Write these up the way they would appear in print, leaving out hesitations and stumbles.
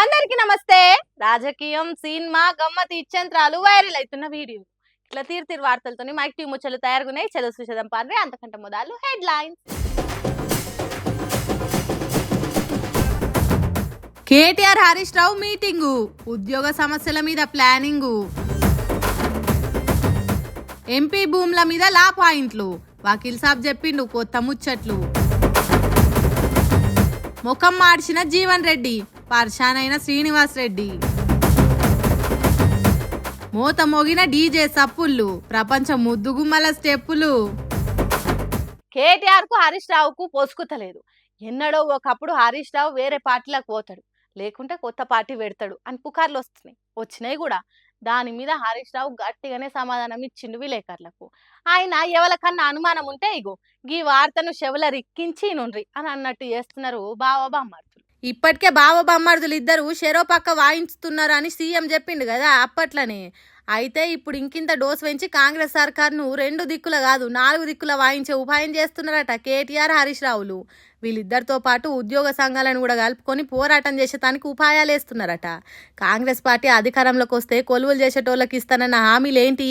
అందరికి నమస్తే. రాజకీయం, సినిమా, గమ్మత్ ఇచ్చంత్రాలు వైరల్ అవుతున్న వీడియో ఇట్లా తీరు వార్తలతోని మైక్ టీవీ ముచ్చలు తయారుగున్నాయి. చదువు చూసేదాం పాడ్రి. అంతకంటే మొదలు head lines. KTR Harish Rao meeting, ఉద్యోగ సమస్యల మీద ప్లానింగు, ఎంపీ భూముల మీద లా పాయింట్లు, వకీల్ సాబ్ చెప్పిండు కొత్త ముచ్చట్లు, ముఖం మార్చిన జీవన్ రెడ్డి, పర్షానైన శ్రీనివాస్ రెడ్డి, మోత మోగిన డీజే సప్పుళ్ళు, ప్రపంచ ముద్దుగుమ్మల స్టెప్పులు. కేటీఆర్ కు హరీష్ రావుకు పొసుకుతలేదు. ఎన్నడో ఒకప్పుడు హరీష్ రావు వేరే పార్టీలకు పోతాడు, లేకుంటే కొత్త పార్టీ పెడతాడు అని పుకార్లు వచ్చినాయి కూడా. దాని మీద హరీష్ రావు గట్టిగానే సమాధానం ఇచ్చిండు విలేకరులకు. ఆయన ఎవరికన్నా అనుమానం ఉంటే ఇగో ఈ వార్తను చెవుల రిక్కించి నుండ్రి అని అన్నట్టు చేస్తున్నారు బావ బామ్మర్తులు. ఇప్పటికే బావ బామ్మర్దులు ఇద్దరు షెరో పక్క వాయించుతున్నారు అని సీఎం చెప్పిండు కదా అప్పట్లనే. అయితే ఇప్పుడు ఇంకింత డోస్ పెంచి కాంగ్రెస్ సర్కార్ను 2 దిక్కుల కాదు 4 దిక్కుల వాయించే ఉపాయం చేస్తున్నారట కేటీఆర్ హరీష్ రావులు. వీళ్ళిద్దరితో పాటు ఉద్యోగ సంఘాలను కూడా కలుపుకొని పోరాటం చేసేటానికి ఉపాయాలు వేస్తున్నారట. కాంగ్రెస్ పార్టీ అధికారంలోకి వస్తే కొలువులు చేసేటోళ్ళకి ఇస్తానన్న హామీలు ఏంటి,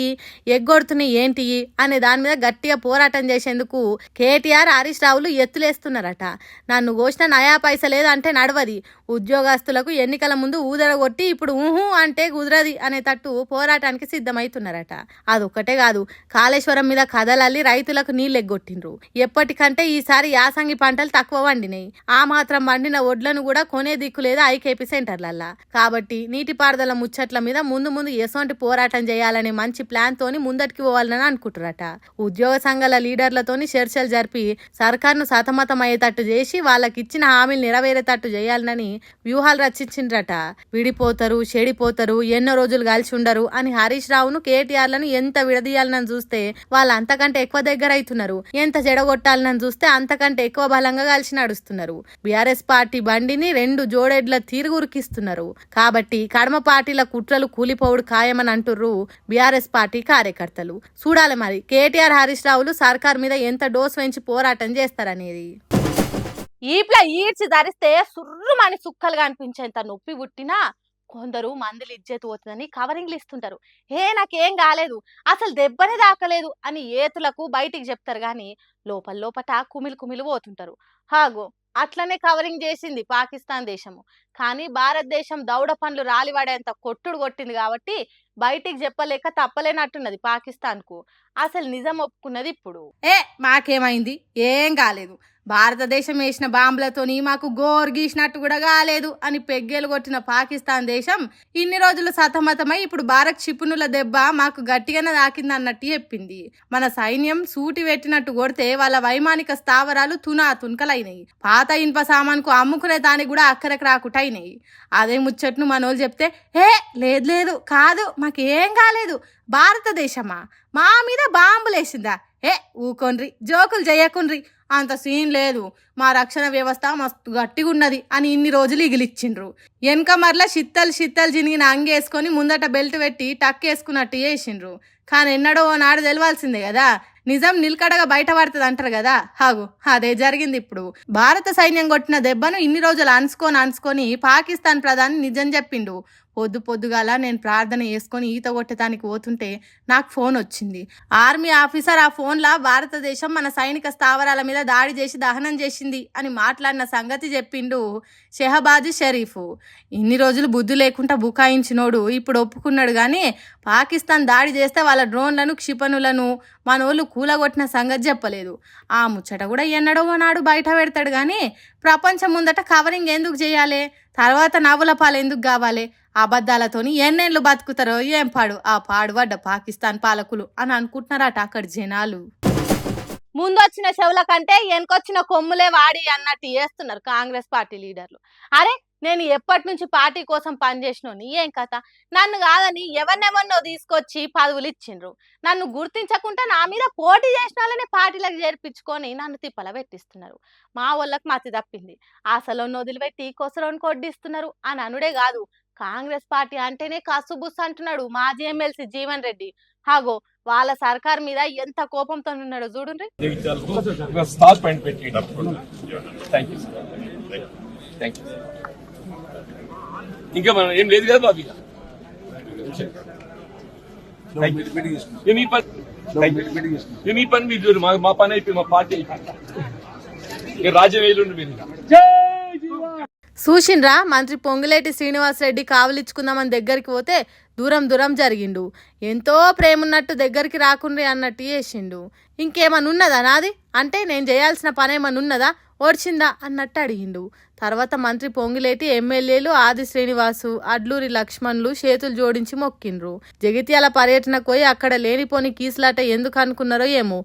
ఎగ్గొడుతున్నాయి ఏంటి అనే దాని మీద గట్టిగా పోరాటం చేసేందుకు కేటీఆర్ హరీష్ రావులు ఎత్తులేస్తున్నారట. నన్ను కోసిన నయా పైస లేదంటే నడవది, ఉద్యోగస్తులకు ఎన్నికల ముందు ఊదరగొట్టి ఇప్పుడు ఊహు అంటే కుదరది అనేటట్టు పోరాటానికి సిద్ధమవుతున్నారట. అదొక్కటే కాదు, కాళేశ్వరం మీద కథలల్లి రైతులకు నీళ్ళు ఎగ్గొట్టిండ్రు. ఎప్పటికంటే ఈసారి యాసంగి పంటలు తక్కువ వండినాయి. ఆ మాత్రం వండిన ఒడ్లను కూడా కొనే దిక్కు లేదా ఐకేపీ సెంటర్లల్లా. కాబట్టి నీటిపారుదల ముచ్చట్ల మీద ముందు ఎసొంటి పోరాటం చేయాలనే మంచి ప్లాన్ తోని ముందటికి పోవాలని అనుకుంటారట. ఉద్యోగ సంఘాల లీడర్లతోని చర్చలు జరిపి సర్కార్ను సతమతం అయ్యేటట్టు చేసి వాళ్ళకి ఇచ్చిన హామీలు నెరవేరేటట్టు చేయాలని వ్యూహాలు రచించిండ్రట. విడిపోతారు, చెడిపోతారు, ఎన్నో రోజులు కలిసి ఉండరు అని హరీష్ రావును కేటీఆర్లను ఎంత విడదీయాలని చూస్తే వాళ్ళు అంతకంటే ఎక్కువ దగ్గర అవుతున్నారు. ఎంత చెడగొట్టాలని చూస్తే అంతకంటే ఎక్కువ బలంగా కలిసి నడుస్తున్నారు. బీఆర్ఎస్ పార్టీ బండిని 2 జోడెడ్ల తీరుగురికిస్తున్నారు. కాబట్టి కడమ పార్టీల కుట్రలు కూలిపోవుడు ఖాయమని అంటుర్రు బీఆర్ఎస్ పార్టీ కార్యకర్తలు. చూడాలి మరి కేటీఆర్ హరీష్ రావులు సర్కార్ మీద ఎంత డోస్ పెంచి పోరాటం చేస్తారనేది. ఈప్ల ఈడ్చి ధరిస్తే సుర్రుమని సుక్కలుగా అనిపించేంత నొప్పి పుట్టినా కొందరు మందులు ఇజ్జత్ పోతుందని కవరింగ్లు ఇస్తుంటారు. నాకేం కాలేదు, అసలు దెబ్బనే దాకలేదు అని ఏతులకు బయటికి చెప్తారు గాని లోపట కుమిలు పోతుంటారు. హాగో అట్లనే కవరింగ్ చేసింది పాకిస్తాన్ దేశము. కానీ భారతదేశం దౌడ పండ్లు రాలివాడేంత కొట్టుడు కొట్టింది కాబట్టి బయటికి చెప్పలేక తప్పలేనట్టున్నది పాకిస్తాన్ కు. అసలు నిజం ఒప్పుకున్నది ఇప్పుడు. మాకేమైంది, ఏం కాలేదు, భారతదేశం వేసిన బాంబులతోని మాకు గోరు గీసినట్టు కూడా కాలేదు అని పెగ్గేలు కొట్టిన పాకిస్తాన్ దేశం ఇన్ని రోజులు సతమతమై ఇప్పుడు భారత్ క్షిపణుల దెబ్బ మాకు గట్టిగానే తాకింది అన్నట్టు చెప్పింది. మన సైన్యం సూటి పెట్టినట్టు కొడితే వాళ్ళ వైమానిక స్థావరాలు తునకలైనాయి. పాత ఇనుప సామాన్కు అమ్ముకునే దానికి కూడా అక్కడికి రాకుటైనాయి. అదే ముచ్చట్ను మనోళ్ళు చెప్తే లేదు కాదు మాకేం కాలేదు, భారతదేశమా మా మీద బాంబులేసిందా, ఊకొండ్రి, జోకులు చేయకుండ్రి, అంత సీన్ లేదు, మా రక్షణ వ్యవస్థ మస్తు గట్టిగా ఉన్నది అని ఇన్ని రోజులు ఇగిలిచ్చిండ్రు. వెనక మరలా షిత్తలు జినిగిన అంగేసుకొని ముందట బెల్ట్ పెట్టి టక్కేసుకున్నట్టు చేసిండ్రు. కానీ ఎన్నడో నాడు తెలవాల్సిందే కదా, నిజం నిలకడగా బయటపడుతుంది అంటారు కదా. అదే జరిగింది ఇప్పుడు. భారత సైన్యం కొట్టిన దెబ్బను ఇన్ని రోజులు అనుకొని పాకిస్తాన్ ప్రధాని నిజం చెప్పిండు. పొద్దుగాల నేను ప్రార్థన చేసుకొని ఈత కొట్టడానికి పోతుంటే నాకు ఫోన్ వచ్చింది. ఆర్మీ ఆఫీసర్ ఆ ఫోన్లా భారతదేశం మన సైనిక స్థావరాల మీద దాడి చేసి దహనం చేసింది అని మాట్లాడిన సంగతి చెప్పిండు షెహబాజ్ షరీఫ్. ఇన్ని రోజులు బుద్ధి లేకుండా బుకాయించినోడు ఇప్పుడు ఒప్పుకున్నాడు. కానీ పాకిస్తాన్ దాడి చేస్తే వాళ్ళ డ్రోన్లను క్షిపణులను మనోళ్ళు కూలగొట్టిన సంగతి చెప్పలేదు. ఆ ముచ్చట కూడా ఎన్నడో నాడు బయట పెడతాడు. కానీ ప్రపంచం ముందట కవరింగ్ ఎందుకు చేయాలి, తర్వాత నవ్వుల పాలు ఎందుకు కావాలి, అబద్ధాలతోని ఎన్నేళ్ళు బతుకుతారో ఏం ఆ పాడుపడ్డ పాకిస్తాన్ పాలకులు అని అనుకుంటున్నారట అక్కడ జనాలు. ముందొచ్చిన చెవుల కంటే వెనకొచ్చిన కొమ్ములే వాడి అన్నట్టు చేస్తున్నారు కాంగ్రెస్ పార్టీ లీడర్లు. అరే నేను ఎప్పటి నుంచి పార్టీ కోసం పనిచేసినోని, ఏం కథ, నన్ను కాదని ఎవరినెవరినో తీసుకొచ్చి పదవులు ఇచ్చిండ్రు. నన్ను గుర్తించకుండా నా మీద పోటీ చేసిన వాళ్ళనే పార్టీలకు చేర్పించుకొని నన్ను తిప్పల పెట్టిస్తున్నారు. మా వాళ్ళకి మతి తప్పింది, అసలు వదిలిపెట్టి కొసలోని కొడ్డిస్తున్నారు అని అనుడే కాదు, కాంగ్రెస్ పార్టీ అంటేనే కసుబుస్ అంటున్నాడు మాజీ ఎమ్మెల్సీ జీవన్ రెడ్డి. హాగో వాళ్ళ సర్కార్ మీద ఎంత కోపంతో ఉన్నాడో చూడండి. స్టార్ పాయింట్ పెట్టి థ్యాంక్ యూ థ్యాంక్ యూ. ఇంకా మనం ఏం లేదు కదా బాబు ఇక. మీ పని మీరు చూడు, మా పని అయిపోయి మా పార్టీ అయిపోయింది. రాజ్యం వేలుండి మీరు చూసిండ్రా మంత్రి పొంగులేటి శ్రీనివాసరెడ్డి కావలిచ్చుకుందామని దగ్గరికి పోతే దూరం దూరం జరిగిండు. ఎంతో ప్రేమున్నట్టు దగ్గరికి రాకుండ్రి అన్నట్టు చేసిండు. ఇంకేమన్నా ఉన్నదా నాది అంటే నేను చేయాల్సిన పని ఏమన్నా ఉన్నదా ఓడ్చిందా అన్నట్టు అడిగిండు. తర్వాత మంత్రి పొంగులేటి ఎమ్మెల్యేలు ఆది శ్రీనివాసు అడ్లూరి లక్ష్మణులు చేతులు జోడించి మొక్కిండ్రు. జగిత్యాల పర్యటనకు పోయి అక్కడ లేనిపోని కీసులాట ఎందుకు అనుకున్నారో ఏమో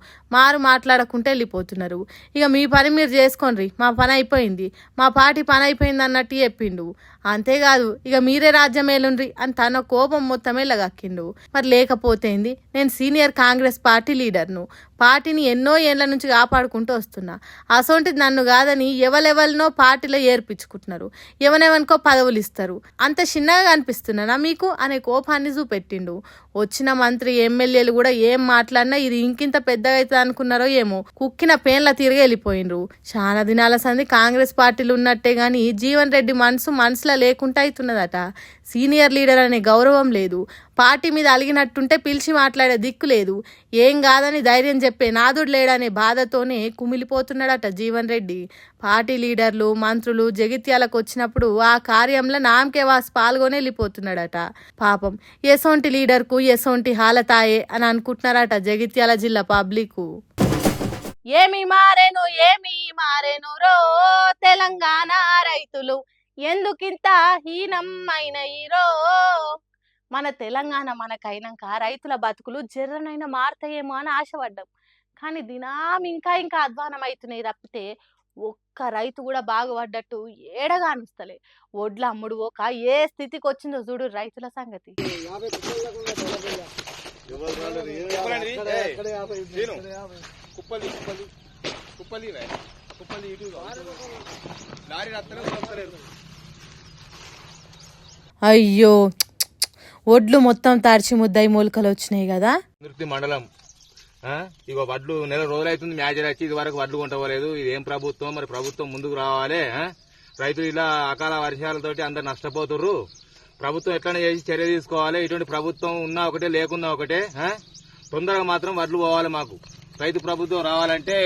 మాట్లాడకుంటే వెళ్ళిపోతున్నారు. ఇక మీ పని మీరు చేసుకోండి, మా పని అయిపోయింది, మా పార్టీ పని అయిపోయింది అన్నట్టు చెప్పిండు. అంతేకాదు ఇక మీరే రాజ్యం ఏలుండ్రి అని తన కోపం మొత్తమే లగక్కిండు. మరి లేకపోతేంది, నేను సీనియర్ కాంగ్రెస్ పార్టీ లీడర్ను, పార్టీని ఎన్నో ఏళ్ల నుంచి కాపాడుకుంటూ వస్తున్నా. అసొంటిది నన్ను కాదని ఎవరెవరినో పార్టీలో ఏర్పించుకుంటున్నారు, ఎవరెవరికో పదవులు ఇస్తారు. అంత చిన్నగా అనిపిస్తున్నానా మీకు అనే కోపాన్ని చూపెట్టిండు. వచ్చిన మంత్రి ఎమ్మెల్యేలు కూడా ఏం మాట్లాడినా ఇది ఇంకింత పెద్దగా అవుతుంది అనుకున్నారో ఏమో కుక్కిన పేన్ల తిరిగి వెళ్ళిపోయిండ్రు. చాలా దినాల సంది కాంగ్రెస్ పార్టీలు ఉన్నట్టే గాని జీవన్ రెడ్డి మనసులో లేకుండా అవుతున్నదట. సీనియర్ లీడర్ అనే గౌరవం లేదు, పార్టీ మీద అలిగినట్టుంటే పిలిచి మాట్లాడే దిక్కు లేదు, ఏం కాదని ధైర్యం చెప్పే నాదుడు లేడనే బాధతోనే కుమిలిపోతున్నాడట జీవన్ రెడ్డి. పార్టీ లీడర్లు మంత్రులు జగిత్యాలకు వచ్చినప్పుడు ఆ కార్యంలో నామకే వాసి పాల్గొని వెళ్ళిపోతున్నాడట. పాపం ఎసొంటి లీడర్కు ఎసొంటి హాలతాయే అని అనుకుంటున్నారట జగిత్యాల జిల్లా పబ్లిక్. ఏమి మారేను రో తెలంగాణ రైతులు, ఎందుకింత హీనమైన ఈరో. మన తెలంగాణ మనకైనాక రైతుల బతుకులు జర్రనైనా మారుతాయేమో అని ఆశపడ్డాం. కానీ దినం ఇంకా అధ్వానం అవుతున్నాయి తప్పితే ఒక్క రైతు కూడా బాగుపడ్డట్టు ఏడగా అనిస్తలే. ఒడ్ల అమ్ముడు ఒక ఏ స్థితికి వచ్చిందో చూడు రైతుల సంగతి. అయ్యో ఒడ్లు మొత్తం తడిచి ముద్దయి మొలకలు వచ్చినాయి కదా. మండలం ఇగో వడ్లు నెల రోజులైతుంది మ్యాచర్ వచ్చి ఇది వరకు వడ్లు కొంటపోలేదు. ఇది ఏం ప్రభుత్వం, మరి ప్రభుత్వం ముందుకు రావాలి. రైతులు ఇలా అకాల వర్షాలతోటి అందరు నష్టపోతుర్రు. ప్రభుత్వం ఎట్లనే చేసి చర్య తీసుకోవాలి. ఇటువంటి ప్రభుత్వం ఉన్నా ఒకటే లేకున్నా ఒకటే. తొందరగా మాత్రం వడ్లు పోవాలి. మాకు రైతు ప్రభుత్వం రావాలంటే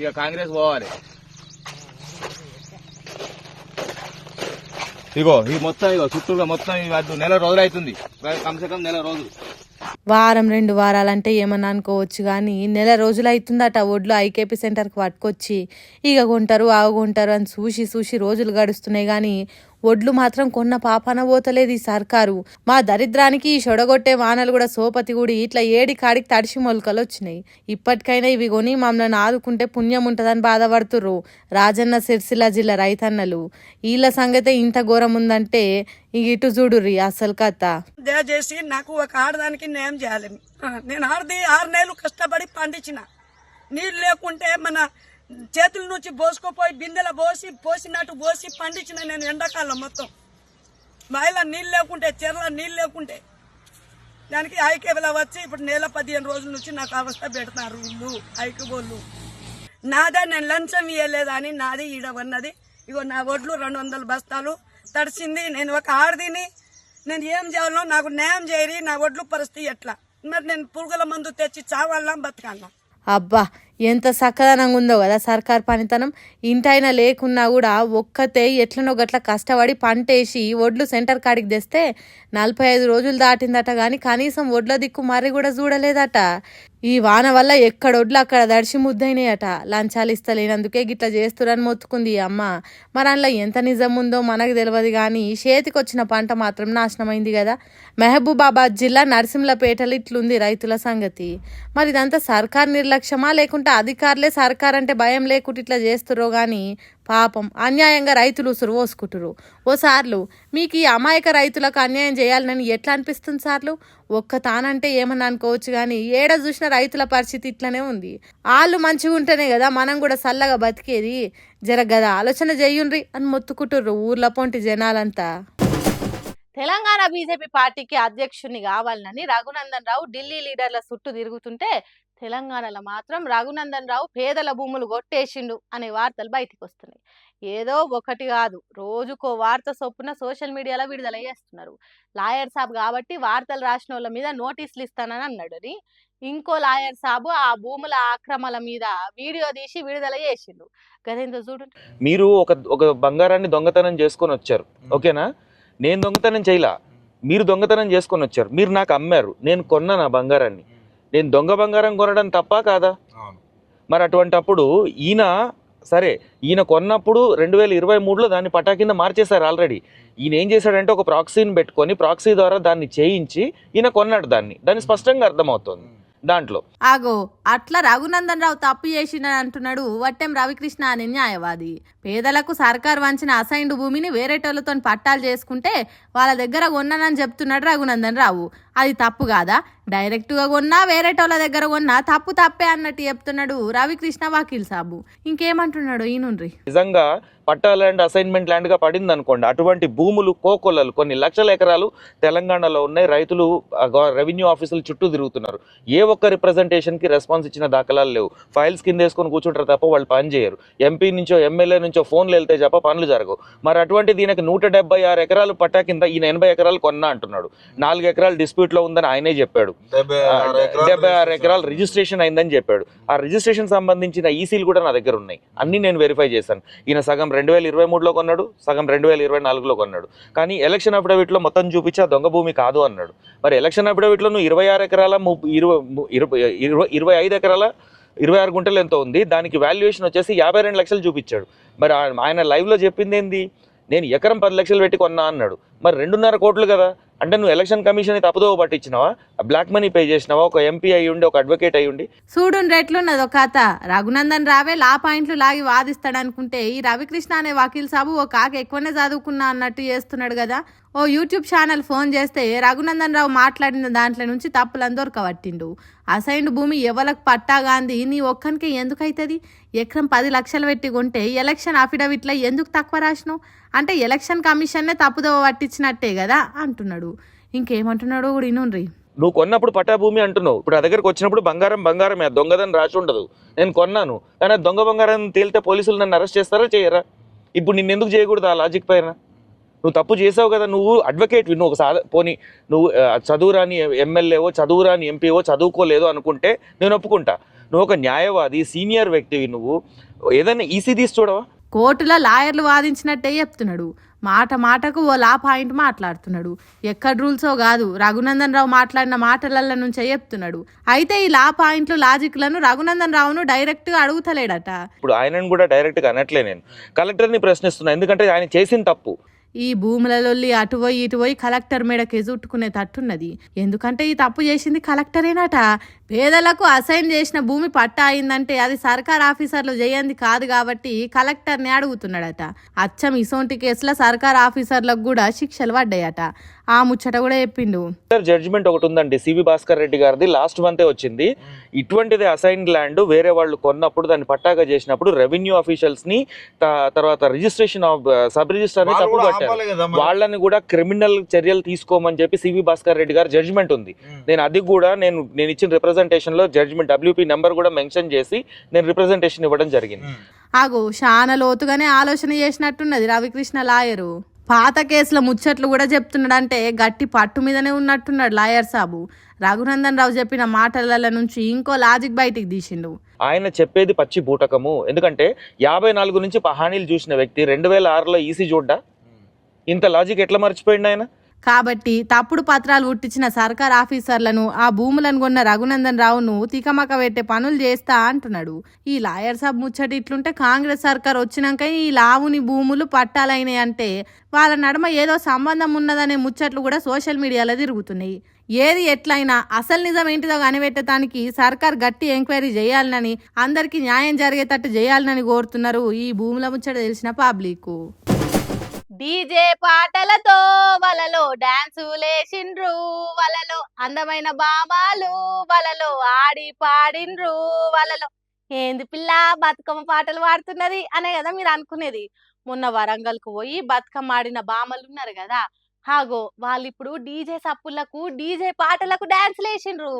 ఇక కాంగ్రెస్ పోవాలి. ఇగో ఈ మొత్తం ఇగో చుట్టూగా మొత్తం ఈ వడ్లు నెల రోజులైతుంది, కమ్సే కమ్ నెల రోజులు. వారం 2 వారాలంటే ఏమన్నా అనుకోవచ్చు కానీ నెల రోజులు అవుతుందట ఒడ్లు ఐకేపీ సెంటర్కి పట్టుకొచ్చి ఇక కొంటారు కొంటారు అని చూసి రోజులు గడుస్తున్నాయి కానీ ఒడ్లు మాత్రం కొన్న పాపాన పోతలేదు ఈ సర్కారు. మా దరిద్రానికి ఈ షొడగొట్టే వానలు కూడా సోపతి కూడా ఇట్లా ఏడి కాడికి తడిసి మొలకలు వచ్చినాయి. ఇప్పటికైనా ఇవి కొని మమ్మల్ని ఆదుకుంటే పుణ్యం ఉంటుందని బాధపడుతుర్రు రాజన్న సిరిసిల్ల జిల్లా రైతన్నలు. వీళ్ళ సంగతే ఇంత ఘోరం ఉందంటే ఇటు చూడుర్రి అసలు కథ. దయచేసి నాకు ఒక ఆడదానికి న్యాయం చేయాలి. నేను 6 నెలలు కష్టపడి పండించిన, నీళ్ళు లేకుంటే మన చేతుల నుంచి పోసుకుపోయి బిందెల పోసినట్టు పోసి పండించిన నేను ఎండాకాలం మొత్తం. బాయిలో నీళ్ళు లేకుంటే చెర్ల నీళ్ళు లేకుంటే దానికి ఐకేవల వచ్చి ఇప్పుడు నెల 15 రోజుల నుంచి నాకు అవస్థ పెడుతున్నారు వీళ్ళు ఐక్యబోళ్ళు. నాదే నేను లంచం ఇవ్వలేదని నాది ఈడవన్నది. ఇగో నా ఒడ్లు 200 బస్తాలు తడిసింది. నేను ఒక ఆడదిని, నేను ఏం చేయాలో నాకు న్యాయం చేయరి. నా ఒడ్లు పరిస్థితి ఎట్లా, మరి నేను పురుగుల మందు తెచ్చి చావాలా బతకాలా? అబ్బా ఎంత చక్కదనంగా ఉందో కదా సర్కార్ పనితనం. ఇంటైనా లేకున్నా కూడా ఒక్కతే ఎట్లనో గట్ల కష్టపడి పంటేసి ఒడ్లు సెంటర్ కాడికి తెస్తే 45 రోజులు దాటిందట కానీ కనీసం ఒడ్ల దిక్కు మర్రి కూడా చూడలేదట. ఈ వాన వల్ల ఎక్కడొడ్లు అక్కడ దడిసి ముద్దయినాయట. లంచాలు ఇస్తలేనందుకే గిట్లా చేస్తురని మొత్తుకుంది ఈ అమ్మ. మరి అందులో ఎంత నిజం ఉందో మనకు తెలియదు కానీ చేతికొచ్చిన పంట మాత్రం నాశనమైంది కదా. మహబూబాబాద్ జిల్లా నరసింహులపేటలో ఇట్లుంది రైతుల సంగతి. మరి ఇదంతా సర్కార్ నిర్లక్ష్యమా లేకుంటే అధికారులే సర్కార్ అంటే భయం లేకుండా ఇట్లా చేస్తుర్రో గాని పాపం అన్యాయంగా రైతులు ఉసురు పోసుకుంటురు. సార్లు మీకు ఈ అమాయక రైతులకు అన్యాయం చేయాలని ఎట్లా అనిపిస్తుంది సార్లు? ఒక్క తానంటే ఏమని అనుకోవచ్చు కానీ ఏడ చూసిన రైతుల పరిస్థితి ఇట్లనే ఉంది. వాళ్ళు మంచిగా ఉంటేనే కదా మనం కూడా చల్లగా బతికేది. జరగదా ఆలోచన చెయ్యుండ్రి అని మొత్తుకుంటుర్రు ఊర్ల పొంటి జనాలంతా. తెలంగాణ బీజేపీ పార్టీకి అధ్యక్షుడిని కావాలని రఘునందన్ రావు ఢిల్లీ లీడర్ల చుట్టూ తిరుగుతుంటే తెలంగాణలో మాత్రం రఘునందన్ రావు పేదల భూములు కొట్టేసిండు అనే వార్తలు బయటికి వస్తున్నాయి. ఏదో ఒకటి కాదు, రోజుకో వార్త చొప్పున సోషల్ మీడియాలో విడుదల చేస్తున్నారు. లాయర్ సాబ్ కాబట్టి వార్తలు రాసిన వాళ్ళ మీద నోటీసులు ఇస్తానని అన్నాడు. ఇంకో లాయర్ సాబు ఆ భూముల ఆక్రమణ మీద వీడియో తీసి విడుదల చేసిండు. గదేందో చూడు. మీరు ఒక బంగారాన్ని దొంగతనం చేసుకొని వచ్చారు, ఓకేనా? నేను దొంగతనం చేయలా, మీరు దొంగతనం చేసుకొని వచ్చారు. మీరు నాకు అమ్మారు, నేను కొన్నాను ఆ బంగారాన్ని. నేను దొంగ బంగారం కొనడం తప్ప కాదా? మరి అటువంటప్పుడు ఈయన కొన్నప్పుడు 2023లో దాన్ని పట్టా కింద మార్చేశారు ఆల్రెడీ. ఈయన ఏం చేశాడంటే ఒక ప్రాక్సీని పెట్టుకొని ప్రాక్సీ ద్వారా దాన్ని చేయించి ఈయన కొన్నాడు దాన్ని స్పష్టంగా అర్థమవుతుంది దాంట్లో. ఆగో అట్లా రఘునందన్ రావు తప్పు చేసిండని అంటున్నాడు వట్టెం రవికృష్ణ అనే న్యాయవాది. పేదలకు సర్కార్ వంచిన అసైన్డ్ భూమిని వేరేటోళ్ళతో పట్టాలు చేసుకుంటే వాళ్ళ దగ్గర కొన్నానని చెప్తున్నాడు రఘునందన్ రావు. అది తప్పు కాదా? డైరెక్ట్గా కొన్నా వేరేటోళ్ళ దగ్గర కొన్నా తప్పే అన్నట్టు చెప్తున్నాడు రవికృష్ణ వకీల్ సాబు. ఇంకేమంటున్నాడు ఈయనుండ్రి. నిజంగా పట్టా ల్యాండ్ అసైన్మెంట్ ల్యాండ్గా పడింది అనుకోండి, అటువంటి భూములు కోకొల్లలు కొన్ని లక్షల ఎకరాలు తెలంగాణలో ఉన్నాయి. రైతులు రెవెన్యూ ఆఫీసులు చుట్టూ తిరుగుతున్నారు. ఏ ఒక్క రిప్రజెంటేషన్కి రెస్పాన్స్ ఇచ్చిన దాఖలాలు లేవు. ఫైల్స్ కింద వేసుకొని కూర్చుంటారు తప్ప వాళ్ళు పని చేయరు. ఎంపీ నుంచో ఎమ్మెల్యే నుంచో ఫోన్లు వెళ్తే తప్ప పనులు జరగవు. మరి అటువంటి దీనికి 176 ఎకరాలు పట్టా కింద ఈయన 80 ఎకరాలు కొన్నా అంటున్నాడు. 4 ఎకరాలు డిస్ప్యూట్లో ఉందని ఆయనే చెప్పాడు. 76 ఎకరాలు రిజిస్ట్రేషన్ అయిందని చెప్పాడు. ఆ రిజిస్ట్రేషన్ సంబంధించిన ఈసీలు కూడా నా దగ్గర ఉన్నాయి, అన్ని నేను వెరిఫై చేశాను. ఈయన సగం 2023లో కొన్నాడు, సగం 2024లో కొన్నాడు. కానీ ఎలక్షన్ అఫిడవిట్లో మొత్తం చూపించి ఆ దొంగ భూమి కాదు అన్నాడు. మరి ఎలక్షన్ అఫిడవిట్లో నువ్వు 26 ఎకరాల 25 ఎకరాల 26 గుంటలు ఎంతో ఉంది, దానికి వాల్యుయేషన్ వచ్చేసి 52 లక్షలు చూపించాడు. మరి ఆయన లైవ్లో చెప్పింది ఏంది? నేను ఎకరం 10 లక్షలు పెట్టి కొన్నా అన్నాడు. మరి 2.5 కోట్లు కదా. అంటే నువ్వు ఎలక్షన్ కమిషన్ తప్పుదోవ పట్టించినావా? బ్లాక్ మనీ పే చేసినావా? ఒక ఎంపీ అయ్యి ఉండి, ఒక అడ్వకేట్ అయ్యి ఉండి. చూడుండ్రి ఎట్లున్నదో కథ. రఘునందన్ రావే లా పాయింట్లు లాగి వాదిస్తాడనుకుంటే ఈ రవికృష్ణ అనే వకీల్ సాబు ఓ కాక ఎక్కువనే చదువుకున్నా అన్నట్టు చేస్తున్నాడు కదా. ఓ యూట్యూబ్ ఛానల్ ఫోన్ చేస్తే రఘునందన్ రావు మాట్లాడిన దాంట్లో నుంచి తప్పులను దొరకబట్టిండు. అసైన్డ్ భూమి ఎవరికి పట్టా గాంధీ నీ ఒక్కనికి ఎందుకైతుంది? ఎకరం 10 లక్షలు పెట్టి కొంటే ఎలక్షన్ అఫిడవిట్లో ఎందుకు తక్కువ రాసినావు? అంటే ఎలక్షన్ కమిషన్నే తప్పుదోవ పట్టించినట్టే కదా అంటున్నాడు. ఇంకేమంటున్నాడు కూడా ఇనుండ్రి. నువ్వు కొన్నప్పుడు పట్టా భూమి అంటున్నావు, ఇప్పుడు నా దగ్గరకు వచ్చినప్పుడు బంగారమే, దొంగదని రాసి ఉండదు. నేను కొన్నాను, కానీ దొంగ బంగారం తేలితే పోలీసులు నన్ను అరెస్ట్ చేస్తారా చేయరా? ఇప్పుడు నిన్ను ఎందుకు చేయకూడదు ఆ లాజిక్ పైన? నువ్వు తప్పు చేసావు కదా. నువ్వు అడ్వకేట్, నువ్వు పోనీ నువ్వు చదువురాని ఎమ్మెల్యేవో చదువురాని ఎంపీవో చదువుకోలేదు అనుకుంటే నేను ఒప్పుకుంటా. నువ్వు ఒక న్యాయవాది, సీనియర్ వ్యక్తివి, నువ్వు ఏదైనా ఈసీ తీసి చూడవా? కోర్టులో లాయర్లు వాదించినట్టే చెప్తున్నాడు. మాటకు ఓ లా పాయింట్ మాట్లాడుతున్నాడు. ఎక్కడ రూల్సో కాదు, రఘునందన్ రావు మాట్లాడిన మాటల నుంచే చెప్తున్నాడు. అయితే ఈ లా పాయింట్లు లాజిక్లను రఘునందన్ రావును డైరెక్ట్గా అడుగుతలేడట. ఇప్పుడు ఆయనను కూడా డైరెక్ట్గా అనట్లే, నేను కలెక్టర్ని ప్రశ్నిస్తున్నా. ఎందుకంటే ఆయన చేసిన తప్పు. ఈ భూములలోల్లి అటుపోయి ఇటుపోయి కలెక్టర్ మేడకి చుట్టుకునే తట్టున్నది. ఎందుకంటే ఈ తప్పు చేసింది కలెక్టరేనట. పేదలకు అసైన్ చేసిన భూమి పట్టా అయిందంటే అది సర్కార్ ఆఫీసర్లు చేయంది కాదు కాబట్టి కలెక్టర్ని అడుగుతున్నాడట. అచ్చం ఇసోంటి కేసులో సర్కార్ ఆఫీసర్లకు కూడా శిక్షలు పడ్డాయట. ఆ ముచ్చట కూడా చెప్పిండు. జడ్జిమెంట్ ఒకటి ఉందండి, సివి భాస్కర్ రెడ్డి గారిది, లాస్ట్ మంతే వచ్చింది. ఇటువంటిది అసైన్డ్ ల్యాండ్ వేరే వాళ్ళు కొన్నప్పుడు దాన్ని పట్టాగా చేసినప్పుడు రెవెన్యూ అఫీషియల్స్ ని తర్వాత రిజిస్ట్రేషన్ ఆఫ్ సబ్ రిజిస్టర్ అని తప్పు పట్టారు. వాళ్ళని కూడా క్రిమినల్ చర్యలు తీసుకోమని చెప్పి సివి భాస్కర్ రెడ్డి గారు జడ్జిమెంట్ ఉంది. నేను అది కూడా నేను ఇచ్చిన రిప్రజెంటేషన్ లో జడ్జిమెంట్ WP నెంబర్ కూడా మెన్షన్ చేసి నేను రిప్రజెంటేషన్ ఇవ్వడం జరిగింది. ఆగో చాలా లోతుగానే ఆలోచన చేసినట్టున్నది రవికృష్ణ లాయరు. పాత కేసుల ముచ్చట్లు కూడా చెప్తున్నాడంటే గట్టి పట్టు మీదనే ఉన్నట్టున్నాడు లాయర్ సాబు. రఘునందన్ రావు చెప్పిన మాటల నుంచి ఇంకో లాజిక్ బయటికి తీసిండు. ఆయన చెప్పేది పచ్చి బూటకము. ఎందుకంటే 54 నుంచి హానీలు చూసిన వ్యక్తి 2006లో ఈసీ చూడ్డా? ఇంత లాజిక్ ఎట్లా మర్చిపోయింది ఆయన? కాబట్టి తప్పుడు పత్రాలు పుట్టించిన సర్కార్ ఆఫీసర్లను, ఆ భూములను కొన్న రఘునందన్ రావును తికమక పెట్టే పనులు చేస్తా అంటున్నాడు. ఈ లాయర్ సాబ్ ముచ్చట ఇట్లుంటే కాంగ్రెస్ సర్కార్ వచ్చినాక ఈ లావుని భూములు పట్టాలైనాయి అంటే వాళ్ళ నడుమ ఏదో సంబంధం ఉన్నదనే ముచ్చట్లు కూడా సోషల్ మీడియాలో తిరుగుతున్నాయి. ఏది ఎట్లయినా అసలు నిజం ఏంటిదో కనిపెట్టడానికి సర్కార్ గట్టి ఎంక్వైరీ చేయాలనని, అందరికీ న్యాయం జరిగేటట్టు చేయాలని కోరుతున్నారు ఈ భూముల ముచ్చట తెలిసిన పబ్లిక్. డీజే పాటలతో వలలో డాన్సులేసిండ్రు, వలలో అందమైన బామాలు వలలో ఆడి పాడిండ్రు, వలలో ఏంది పిల్ల బతుకమ్మ పాటలు పాడుతున్నది అనే కదా మీరు అనుకునేది. మొన్న వరంగల్కు పోయి బతుకమ్మ ఆడిన బామలు ఉన్నారు కదా, హాగో వాళ్ళిప్పుడు డీజే సప్పులకు డీజే పాటలకు డాన్స్లు వేసిండ్రు.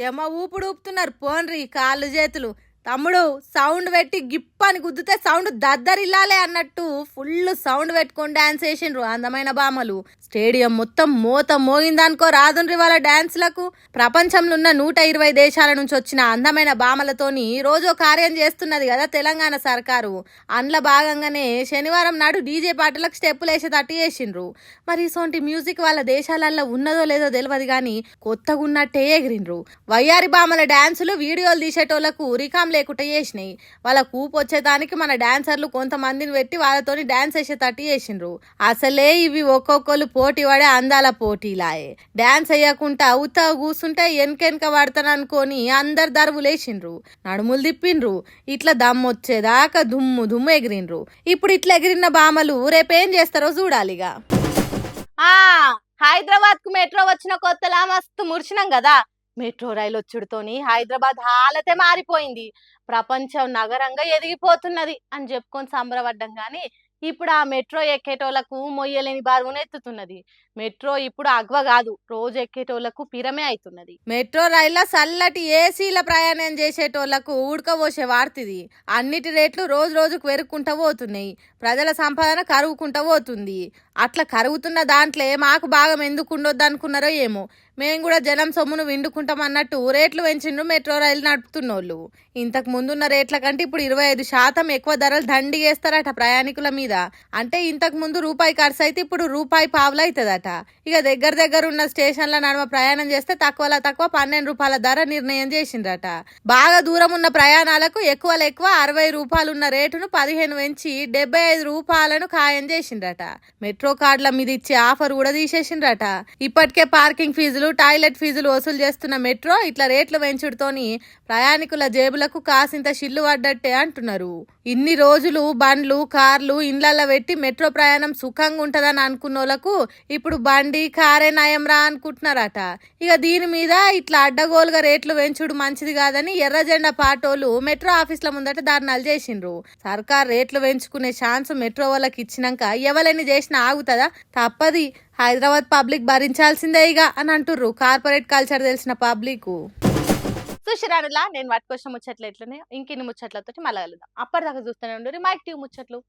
ఏమో ఊపుడు ఊపుతున్నారు పోన్రి కాళ్ళు చేతులు. తమ్ముడు సౌండ్ పెట్టి గిప్పని గుద్దితే సౌండ్ దద్దరిల్లాలే అన్నట్టు ఫుల్ సౌండ్ పెట్టుకొని డాన్స్ వేసిండ్రు అందమైన బామలు. స్టేడియం మొత్తం మోత మోగిందనుకో రాదుండ్రి వాళ్ళ డాన్స్లకు. ప్రపంచంలో ఉన్న 120 దేశాల నుంచి వచ్చిన అందమైన బామలతోని రోజో కార్యం చేస్తున్నది కదా తెలంగాణ సర్కారు. అందులో భాగంగానే శనివారం నాడు డీజే పాటలకు స్టెప్పులు వేసేటట్టు చేసిండ్రు. మరి ఇసోంటి మ్యూజిక్ వాళ్ళ దేశాలలో ఉన్నదో లేదో తెలియదు కానీ కొత్తగా ఉన్నట్టే ఎగిరిండ్రు. వయ్యారి బామల డాన్సులు వీడియోలు తీసేటోళ్లకు రికామ్ లేకుండా చేసినాయి. వాళ్ళ కూపు వచ్చేదానికి మన డాన్సర్లు కొంతమందిని పెట్టి వాళ్ళతోని డాన్స్ వేసేటట్టు చేసిండ్రు. అసలే ఇవి ఒక్కొక్కరు పోటీ పడే అందాల పోటీలాయే. డాన్స్ వేయకుండా ఉత్తా కూర్చుంటే వెనకెనక పడతాననుకొని అందరు దరువులేసిండ్రు, నడుములు తిప్పిండ్రు. ఇట్లా దమ్మొచ్చేదాకా దుమ్ము దుమ్ము ఎగిరిండ్రు. ఇప్పుడు ఇట్లా ఎగిరిన బామలు రేపేం చేస్తారో చూడాలిగా. హైదరాబాద్ కు మెట్రో వచ్చిన కొత్తలా మస్తు మురిచినాం కదా. మెట్రో రైలు వచ్చుడుతోని హైదరాబాద్ హాలతే మారిపోయింది. ప్రపంచం నగరంగా ఎదిగిపోతున్నది అని చెప్పుకొని సంబరపడ్డం కానీ ఇప్పుడు ఆ మెట్రో ఎక్కేటోళ్లకు మొయ్యలేని బరువును ఎత్తుతున్నది. మెట్రో ఇప్పుడు అగ్వ కాదు, రోజు ఎక్కేటోళ్లకు పిరమే అవుతున్నది. మెట్రో రైల్లో చల్లటి ఏసీల ప్రయాణం చేసేటోళ్లకు ఉడకబోసే వాడుతుంది. అన్నిటి రేట్లు రోజు రోజుకు పెరుగుకుంటూ పోతున్నాయి. ప్రజల సంపాదన కరుగుకుంటూ పోతుంది. అట్లా కరుగుతున్న దాంట్లో మాకు భాగం ఎందుకు ఉండొద్దు అనుకున్నారో ఏమో. మేము కూడా జనం సొమ్మును విండుకుంటాం అన్నట్టు రేట్లు పెంచిండ్రు మెట్రో రైలు నడుపుతున్నోళ్ళు. ఇంతకు ముందున్న రేట్ల కంటే ఇప్పుడు 25% ఎక్కువ ధరలు దండిగేస్తారట ప్రయాణికుల మీద. అంటే ఇంతకు ముందు రూపాయి ఖర్చు అయితే ఇప్పుడు రూపాయి పావులు అవుతుందట. ఇక దగ్గర ఉన్న స్టేషన్ల నడుమ ప్రయాణం చేస్తే తక్కువ 12 రూపాయల ధర నిర్ణయం చేసిండ్రట. బాగా దూరం ఉన్న ప్రయాణాలకు ఎక్కువ 60 రూపాయలు ఉన్న రేటును 15 పెంచి 75 రూపాయలను ఖాయం చేసిండ్రట. మెట్రో కార్డుల మీద ఇచ్చే ఆఫర్ కూడా తీసేసిండ్రట. ఇప్పటికే పార్కింగ్ ఫీజులు, టాయిలెట్ ఫీజులు వసూలు చేస్తున్న మెట్రో ఇట్లా రేట్లు పెంచుడుతోని ప్రయాణికుల జేబులకు కాసింత షిల్లు పడ్డట్టే అంటున్నారు. ఇన్ని రోజులు బండ్లు, కార్లు ఇండ్లల్లో పెట్టి మెట్రో ప్రయాణం సుఖంగా ఉంటదని అనుకున్నోళ్లకు ఇప్పుడు బండి, కారే నయంరా అనుకుంటున్నారట. ఇక దీని మీద ఇట్లా అడ్డగోలుగా రేట్లు పెంచుడు మంచిది కాదని ఎర్ర జెండా పాటోలు మెట్రో ఆఫీసుల ముందట ధర్నాలు చేసిండ్రు. సర్కార్ రేట్లు పెంచుకునే ఛాన్స్ మెట్రో వాళ్ళకి ఇచ్చినాక ఎవరైనా చేసినా ఆగుతుందా? తప్పది. హైదరాబాద్ పబ్లిక్ భరించాల్సిందే ఇక అని అంటుర్రు కార్పొరేట్ కల్చర్ తెలిసిన పబ్లిక్. సుశిరానులా నేను వాటి కోసం ముచ్చట్లు ఎట్లనే ఇంకిన్ని ముచ్చట్లతో మళ్ళీ కలుద్దాం. అప్పటిదాకా చూస్తూనే ఉండు మైక్ టీవీ ముచ్చట్లు.